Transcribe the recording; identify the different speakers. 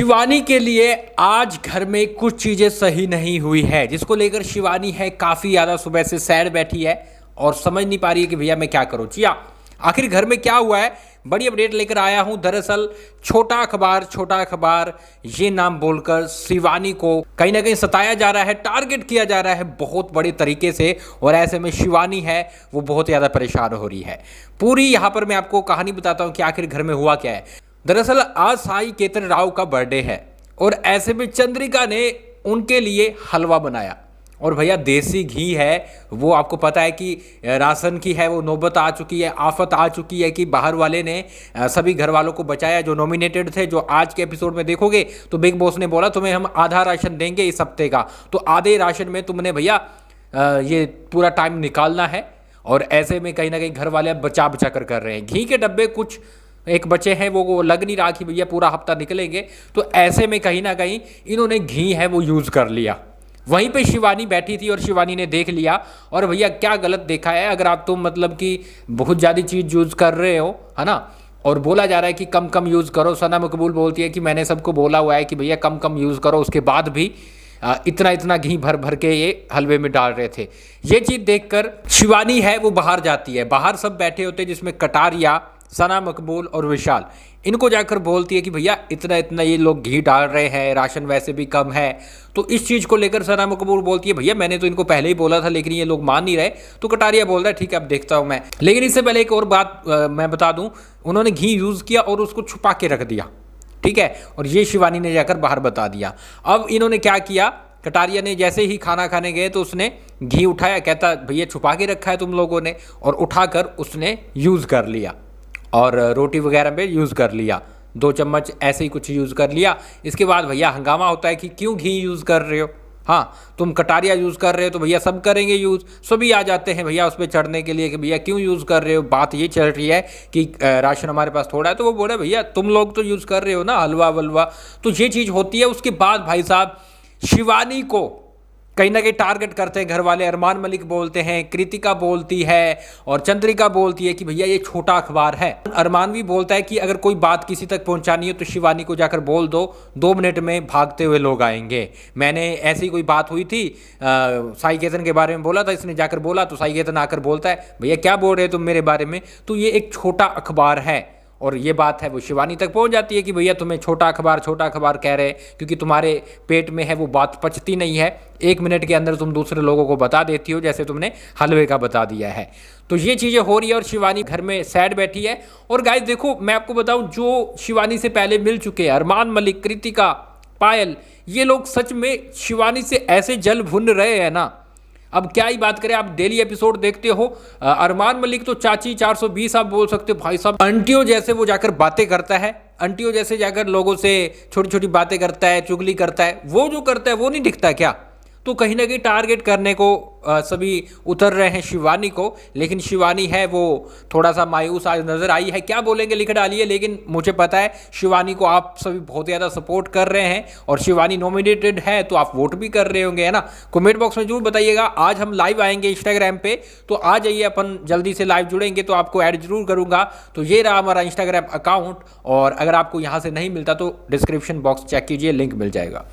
Speaker 1: शिवानी के लिए आज घर में कुछ चीजें सही नहीं हुई है, जिसको लेकर शिवानी है काफी ज्यादा सुबह से सैड बैठी है और समझ नहीं पा रही है कि भैया मैं क्या करूं। जी हाँ, आखिर घर में क्या हुआ है, बड़ी अपडेट लेकर आया हूं। दरअसल छोटा अखबार ये नाम बोलकर शिवानी को कहीं ना कहीं सताया जा रहा है, टारगेट किया जा रहा है बहुत बड़े तरीके से। और ऐसे में शिवानी है वो बहुत ज़्यादा परेशान हो रही है। पूरी यहाँ पर मैं आपको कहानी बताता हूँ कि आखिर घर में हुआ क्या है। दरअसल आज साई केतन राव का बर्थडे है और ऐसे में चंद्रिका ने उनके लिए हलवा बनाया। और भैया देसी घी है, वो आपको पता है कि राशन की है वो नौबत आ चुकी है, आफत आ चुकी है कि बाहर वाले ने सभी घर वालों को बचाया जो नॉमिनेटेड थे। जो आज के एपिसोड में देखोगे तो बिग बॉस ने बोला तुम्हें हम आधा राशन देंगे इस हफ्ते का, तो आधे राशन में तुमने भैया ये पूरा टाइम निकालना है। और ऐसे में कहीं ना कहीं घर वाले बचा बचा कर रहे हैं। घी के डब्बे कुछ एक बचे हैं, वो लग नहीं रहा कि भैया पूरा हफ्ता निकलेंगे। तो ऐसे में कहीं ना कहीं इन्होंने घी है वो यूज़ कर लिया। वहीं पे शिवानी बैठी थी और शिवानी ने देख लिया। और भैया क्या गलत देखा है, अगर आप तुम मतलब कि बहुत ज़्यादा चीज़ यूज़ कर रहे हो, है ना, और बोला जा रहा है कि कम कम यूज़ करो। सना मकबूल बोलती है कि मैंने सबको बोला हुआ है कि भैया कम कम यूज़ करो, उसके बाद भी इतना इतना घी भर भर के ये हलवे में डाल रहे थे। ये चीज़ देखकर शिवानी है वो बाहर जाती है। बाहर सब बैठे होते हैं जिसमें कटारिया, सना मकबूल और विशाल। इनको जाकर बोलती है कि भैया इतना इतना ये लोग घी डाल रहे हैं, राशन वैसे भी कम है। तो इस चीज़ को लेकर सना मकबूल बोलती है भैया मैंने तो इनको पहले ही बोला था लेकिन ये लोग मान नहीं रहे। तो कटारिया बोल रहा है ठीक है अब देखता हूँ मैं। लेकिन इससे पहले एक और बात मैं बता दूँ, उन्होंने घी यूज़ किया और उसको छुपा के रख दिया, ठीक है। और ये शिवानी ने जाकर बाहर बता दिया। अब इन्होंने क्या किया, कटारिया ने जैसे ही खाना खाने गए तो उसने घी उठाया, कहता भैया छुपा के रखा है तुम लोगों ने, और उठाकर उसने यूज़ कर लिया और रोटी वगैरह पे यूज़ कर लिया। 2 चम्मच ऐसे ही कुछ यूज़ कर लिया। इसके बाद भैया हंगामा होता है कि क्यों घी यूज़ कर रहे हो, हाँ तुम कटारिया यूज़ कर रहे हो तो भैया सब करेंगे यूज़। सभी आ जाते हैं भैया उस पर चढ़ने के लिए कि भैया क्यों यूज़ कर रहे हो। बात ये चल रही है कि राशन हमारे पास थोड़ा है, तो वो बोले भैया तुम लोग तो यूज़ कर रहे हो ना हलवा वलवा। तो ये चीज़ होती है। उसके बाद भाई साहब शिवानी को कहीं ना कहीं टारगेट करते हैं घर वाले। अरमान मलिक बोलते हैं, कृतिका बोलती है और चंद्रिका बोलती है कि भैया ये छोटा अखबार है। अरमान भी बोलता है कि अगर कोई बात किसी तक पहुंचानी है तो शिवानी को जाकर बोल दो, 2 मिनट में भागते हुए लोग आएंगे। मैंने ऐसी कोई बात हुई थी, साई केतन के बारे में बोला था, इसने जाकर बोला तो साई केतन आकर बोलता है भैया क्या बोल रहे हो तुम मेरे बारे में। तो ये एक छोटा अखबार है और ये बात है वो शिवानी तक पहुंच जाती है कि भैया तुम्हें छोटा अखबार कह रहे हैं क्योंकि तुम्हारे पेट में है वो बात पचती नहीं है। 1 मिनट के अंदर तुम दूसरे लोगों को बता देती हो जैसे तुमने हलवे का बता दिया है। तो ये चीज़ें हो रही है और शिवानी घर में सैड बैठी है। और गाइस देखो मैं आपको बताऊं, जो शिवानी से पहले मिल चुके हैं अरमान मलिक, कृतिका, पायल, ये लोग सच में शिवानी से ऐसे जल भुन रहे हैं ना। अब क्या ही बात करें, आप डेली एपिसोड देखते हो। अरमान मलिक तो चाची 420 आप बोल सकते हो भाई साहब। आंटियों जैसे वो जाकर बातें करता है, आंटियों जैसे जाकर लोगों से छोटी छोटी बातें करता है, चुगली करता है। वो जो करता है वो नहीं दिखता क्या। तो कहीं ना कहीं टारगेट करने को सभी उतर रहे हैं शिवानी को। लेकिन शिवानी है वो थोड़ा सा मायूस आज नजर आई है। क्या बोलेंगे लिख डालिए, लेकिन मुझे पता है शिवानी को आप सभी बहुत ज़्यादा सपोर्ट कर रहे हैं और शिवानी नॉमिनेटेड है तो आप वोट भी कर रहे होंगे, है ना। कमेंट बॉक्स में जरूर बताइएगा। आज हम लाइव आएंगे इंस्टाग्राम पे, तो आ जाइए, अपन जल्दी से लाइव जुड़ेंगे तो आपको ऐड जरूर करूंगा। तो ये रहा हमारा इंस्टाग्राम अकाउंट, और अगर आपको यहाँ से नहीं मिलता तो डिस्क्रिप्शन बॉक्स चेक कीजिए, लिंक मिल जाएगा।